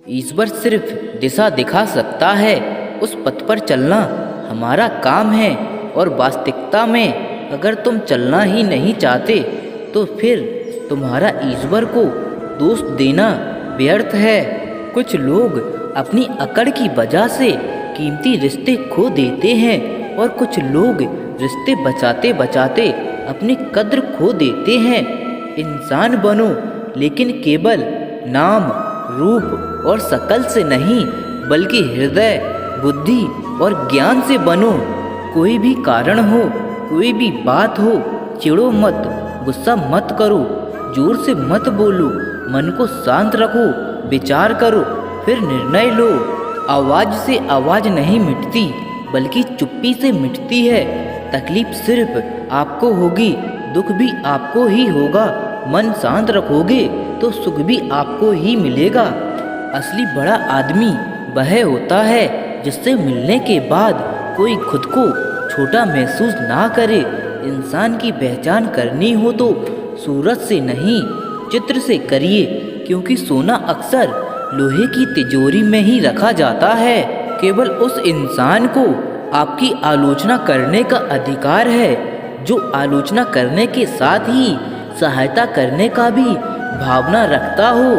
ईश्वर सिर्फ दिशा दिखा सकता है, उस पथ पर चलना हमारा काम है। और वास्तविकता में अगर तुम चलना ही नहीं चाहते तो फिर तुम्हारा ईश्वर को दोष देना व्यर्थ है। कुछ लोग अपनी अकड़ की वजह से कीमती रिश्ते खो देते हैं और कुछ लोग रिश्ते बचाते बचाते अपनी कद्र खो देते हैं। इंसान बनो, लेकिन केवल नाम, रूप और शकल से नहीं, बल्कि हृदय, बुद्धि और ज्ञान से बनो। कोई भी कारण हो, कोई भी बात हो, चिढ़ो मत, गुस्सा मत करो, जोर से मत बोलो, मन को शांत रखो, विचार करो, फिर निर्णय लो। आवाज़ से आवाज़ नहीं मिटती, बल्कि चुप्पी से मिटती है। तकलीफ सिर्फ आपको होगी, दुख भी आपको ही होगा। मन शांत रखोगे तो सुख भी आपको ही मिलेगा। असली बड़ा आदमी वह होता है जिससे मिलने के बाद कोई खुद को छोटा महसूस ना करे। इंसान की पहचान करनी हो तो सूरत से नहीं, चित्र से करिए, क्योंकि सोना अक्सर लोहे की तिजोरी में ही रखा जाता है। केवल उस इंसान को आपकी आलोचना करने का अधिकार है जो आलोचना करने के साथ ही सहायता करने का भी भावना रखता हो।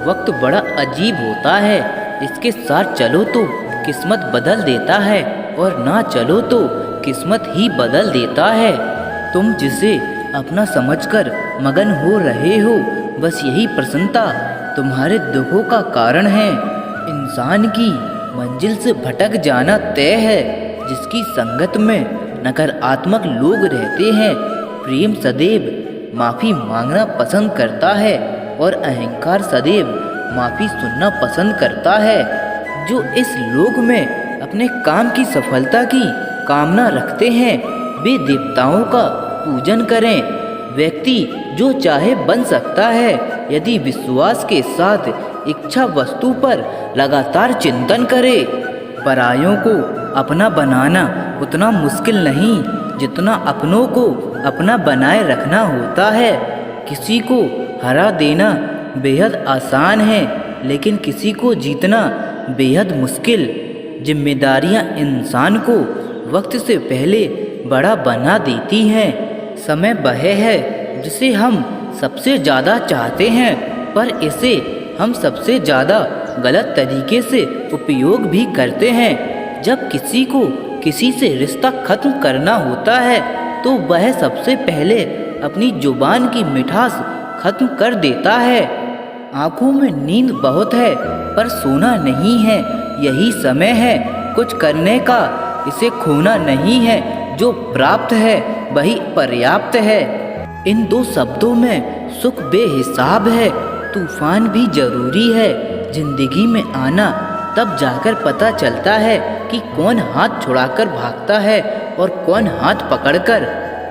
वक्त बड़ा अजीब होता है, इसके साथ चलो तो किस्मत बदल देता है और ना चलो तो किस्मत ही बदल देता है। तुम जिसे अपना समझकर मगन हो रहे हो, बस यही प्रसन्नता तुम्हारे दुखों का कारण है। इंसान की मंजिल से भटक जाना तय है। जिसकी संगत में नकारात्मक लोग रहते हैं, प्रेम सदैव माफ़ी मांगना पसंद करता है और अहंकार सदैव माफ़ी सुनना पसंद करता है। जो इस लोक में अपने काम की सफलता की कामना रखते हैं, वे देवताओं का पूजन करें। व्यक्ति जो चाहे बन सकता है यदि विश्वास के साथ इच्छा वस्तु पर लगातार चिंतन करे। परायों को अपना बनाना उतना मुश्किल नहीं जितना अपनों को अपना बनाए रखना होता है। किसी को हरा देना बेहद आसान है, लेकिन किसी को जीतना बेहद मुश्किल। जिम्मेदारियां इंसान को वक्त से पहले बड़ा बना देती हैं। समय वह है जिसे हम सबसे ज़्यादा चाहते हैं, पर इसे हम सबसे ज़्यादा गलत तरीके से उपयोग भी करते हैं। जब किसी को किसी से रिश्ता खत्म करना होता है तो वह सबसे पहले अपनी जुबान की मिठास खत्म कर देता है। आँखों में नींद बहुत है पर सोना नहीं है, यही समय है कुछ करने का। इसे खोना नहीं है, जो प्राप्त है वही पर्याप्त है। इन दो शब्दों में सुख बेहिसाब है, तूफान भी जरूरी है। जिंदगी में आना तब जाकर पता चलता है कि कौन हाथ छुड़ाकर भागता है और कौन हाथ पकड़कर।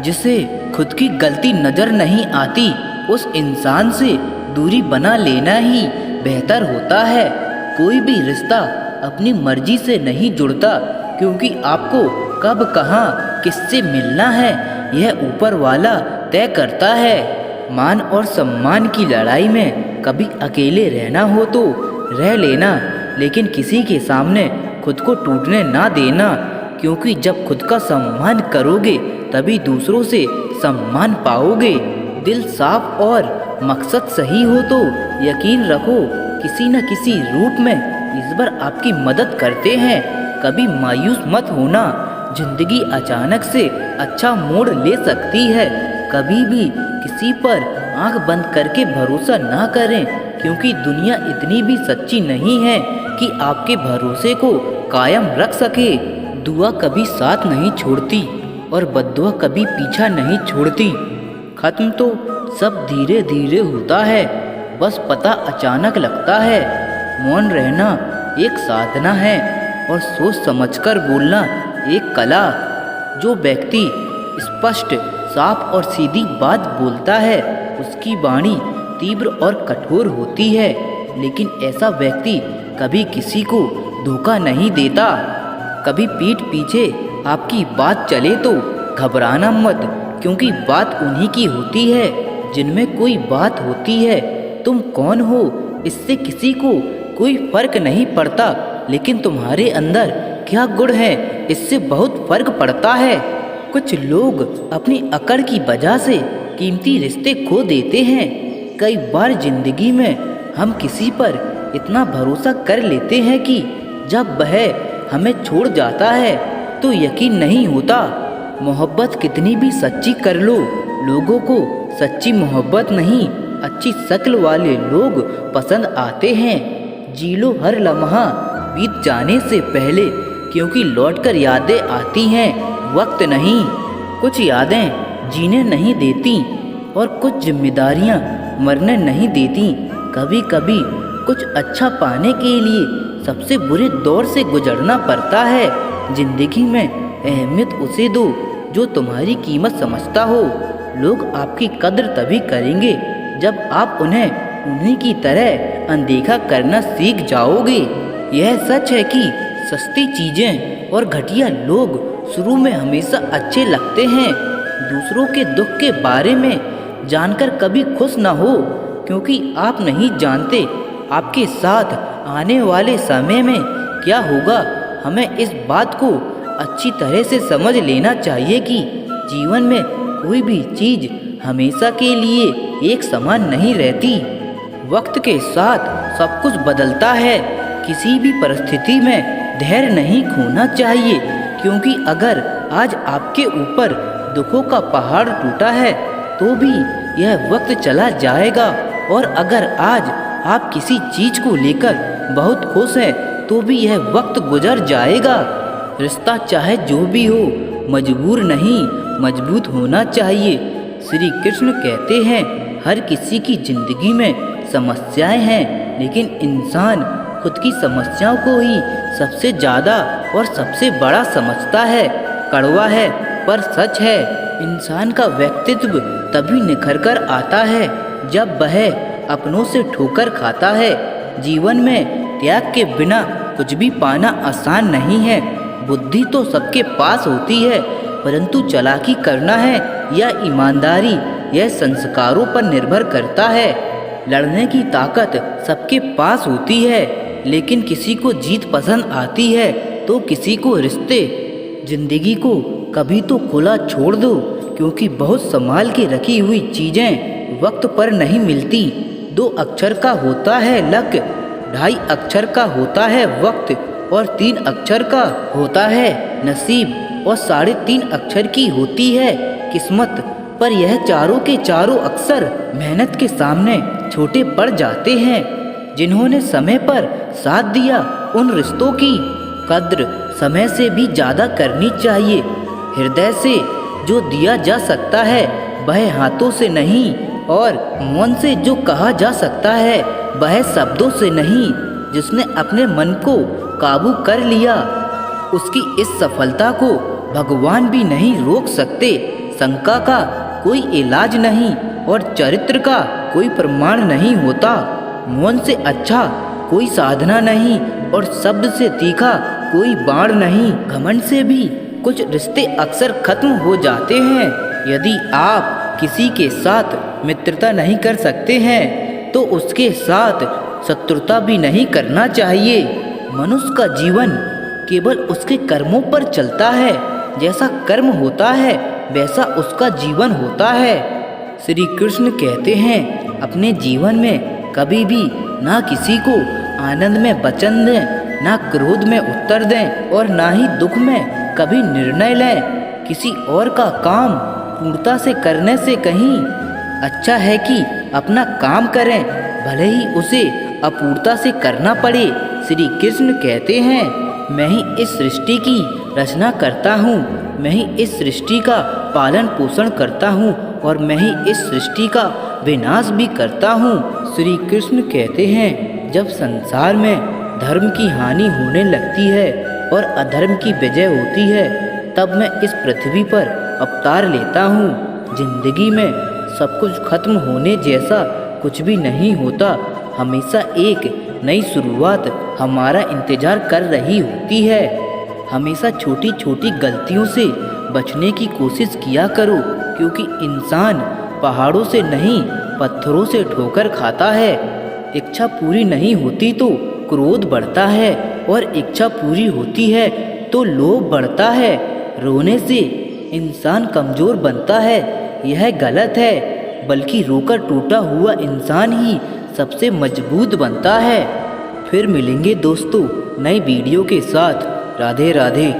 जिसे खुद की गलती नजर नहीं आती, उस इंसान से दूरी बना लेना ही बेहतर होता है। कोई भी रिश्ता अपनी मर्जी से नहीं जुड़ता, क्योंकि आपको कब कहाँ किससे मिलना है यह ऊपर वाला तय करता है। मान और सम्मान की लड़ाई में कभी अकेले रहना हो तो रह लेना, लेकिन किसी के सामने खुद को टूटने ना देना, क्योंकि जब खुद का सम्मान करोगे तभी दूसरों से सम्मान पाओगे। दिल साफ और मकसद सही हो तो यकीन रखो किसी न किसी रूप में ईश्वर आपकी मदद करते हैं। कभी मायूस मत होना, जिंदगी अचानक से अच्छा मोड़ ले सकती है। कभी भी किसी पर आंख बंद करके भरोसा ना करें, क्योंकि दुनिया इतनी भी सच्ची नहीं है कि आपके भरोसे को कायम रख सके। दुआ कभी साथ नहीं छोड़ती और बद्दुआ कभी पीछा नहीं छोड़ती। खत्म तो सब धीरे धीरे होता है, बस पता अचानक लगता है। मौन रहना एक साधना है और सोच समझकर बोलना एक कला। जो व्यक्ति स्पष्ट, साफ और सीधी बात बोलता है उसकी वाणी तीव्र और कठोर होती है, लेकिन ऐसा व्यक्ति कभी किसी को धोखा नहीं देता। कभी पीठ पीछे आपकी बात चले तो घबराना मत, क्योंकि बात उन्हीं की होती है जिनमें कोई बात होती है। तुम कौन हो इससे किसी को कोई फर्क नहीं पड़ता, लेकिन तुम्हारे अंदर क्या गुण है इससे बहुत फर्क पड़ता है। कुछ लोग अपनी अकड़ की वजह से कीमती रिश्ते खो देते हैं। कई बार जिंदगी में हम किसी पर इतना भरोसा कर लेते हैं कि जब वह हमें छोड़ जाता है तो यकीन नहीं होता। मोहब्बत कितनी भी सच्ची कर लो, लोगों को सच्ची मोहब्बत नहीं, अच्छी शक्ल वाले लोग पसंद आते हैं। जी लो हर लम्हा बीत जाने से पहले, क्योंकि लौटकर यादें आती हैं, वक्त नहीं। कुछ यादें जीने नहीं देती और कुछ जिम्मेदारियां मरने नहीं देती। कभी कभी कुछ अच्छा पाने के लिए सबसे बुरे दौर से गुजरना पड़ता है। जिंदगी में अहमियत उसे दो जो तुम्हारी कीमत समझता हो। लोग आपकी कद्र तभी करेंगे जब आप उन्हें उन्हीं की तरह अनदेखा करना सीख जाओगे। यह सच है कि सस्ती चीज़ें और घटिया लोग शुरू में हमेशा अच्छे लगते हैं। दूसरों के दुख के बारे में जानकर कभी खुश न हो, क्योंकि आप नहीं जानते आपके साथ आने वाले समय में क्या होगा। हमें इस बात को अच्छी तरह से समझ लेना चाहिए कि जीवन में कोई भी चीज़ हमेशा के लिए एक समान नहीं रहती। वक्त के साथ सब कुछ बदलता है। किसी भी परिस्थिति में धैर्य नहीं खोना चाहिए, क्योंकि अगर आज आपके ऊपर दुखों का पहाड़ टूटा है तो भी यह वक्त चला जाएगा। और अगर आज आप किसी चीज़ को लेकर बहुत खुश हैं तो भी यह वक्त गुजर जाएगा। रिश्ता चाहे जो भी हो, मजबूर नहीं मजबूत होना चाहिए। श्री कृष्ण कहते हैं हर किसी की जिंदगी में समस्याएं हैं, लेकिन इंसान खुद की समस्याओं को ही सबसे ज़्यादा और सबसे बड़ा समझता है। कड़वा है पर सच है, इंसान का व्यक्तित्व तभी निखर कर आता है जब वह अपनों से ठोकर खाता है। जीवन में त्याग के बिना कुछ भी पाना आसान नहीं है। बुद्धि तो सबके पास होती है, परंतु चालाकी करना है या ईमानदारी, यह संस्कारों पर निर्भर करता है। लड़ने की ताकत सबके पास होती है, लेकिन किसी को जीत पसंद आती है तो किसी को रिश्ते। जिंदगी को कभी तो खुला छोड़ दो, क्योंकि बहुत संभाल के रखी हुई चीज़ें वक्त पर नहीं मिलती। 2 अक्षर का होता है लक, 2.5 अक्षर का होता है वक्त, और 3 अक्षर का होता है नसीब, और 3.5 अक्षर की होती है किस्मत। पर यह चारों के चारों अक्सर मेहनत के सामने छोटे पड़ जाते हैं। जिन्होंने समय पर साथ दिया, उन रिश्तों की कद्र समय से भी ज़्यादा करनी चाहिए। हृदय से जो दिया जा सकता है वह हाथों से नहीं, और मन से जो कहा जा सकता है वह शब्दों से नहीं। जिसने अपने मन को काबू कर लिया, उसकी इस सफलता को भगवान भी नहीं रोक सकते। शंका का कोई इलाज नहीं और चरित्र का कोई प्रमाण नहीं होता। मौन से अच्छा कोई साधना नहीं और शब्द से तीखा कोई बाण नहीं। घमंड से भी कुछ रिश्ते अक्सर खत्म हो जाते हैं। यदि आप किसी के साथ मित्रता नहीं कर सकते हैं तो उसके साथ शत्रुता भी नहीं करना चाहिए। मनुष्य का जीवन केवल उसके कर्मों पर चलता है। जैसा कर्म होता है वैसा उसका जीवन होता है। श्री कृष्ण कहते हैं अपने जीवन में कभी भी ना किसी को आनंद में वचन दें, ना क्रोध में उत्तर दें, और ना ही दुख में कभी निर्णय लें। किसी और का काम पूर्णता से करने से कहीं अच्छा है कि अपना काम करें, भले ही उसे अपूर्णता से करना पड़े। श्री कृष्ण कहते हैं मैं ही इस सृष्टि की रचना करता हूँ, मैं ही इस सृष्टि का पालन पोषण करता हूँ, और मैं ही इस सृष्टि का विनाश भी करता हूँ। श्री कृष्ण कहते हैं जब संसार में धर्म की हानि होने लगती है और अधर्म की विजय होती है, तब मैं इस पृथ्वी पर अवतार लेता हूँ। जिंदगी में सब कुछ खत्म होने जैसा कुछ भी नहीं होता। हमेशा एक नई शुरुआत हमारा इंतजार कर रही होती है। हमेशा छोटी छोटी गलतियों से बचने की कोशिश किया करो, क्योंकि इंसान पहाड़ों से नहीं पत्थरों से ठोकर खाता है। इच्छा पूरी नहीं होती तो क्रोध बढ़ता है और इच्छा पूरी होती है तो लोभ बढ़ता है। रोने से इंसान कमज़ोर बनता है, यह गलत है, बल्कि रोकर टूटा हुआ इंसान ही सबसे मजबूत बनता है। फिर मिलेंगे दोस्तों नए वीडियो के साथ। राधे राधे।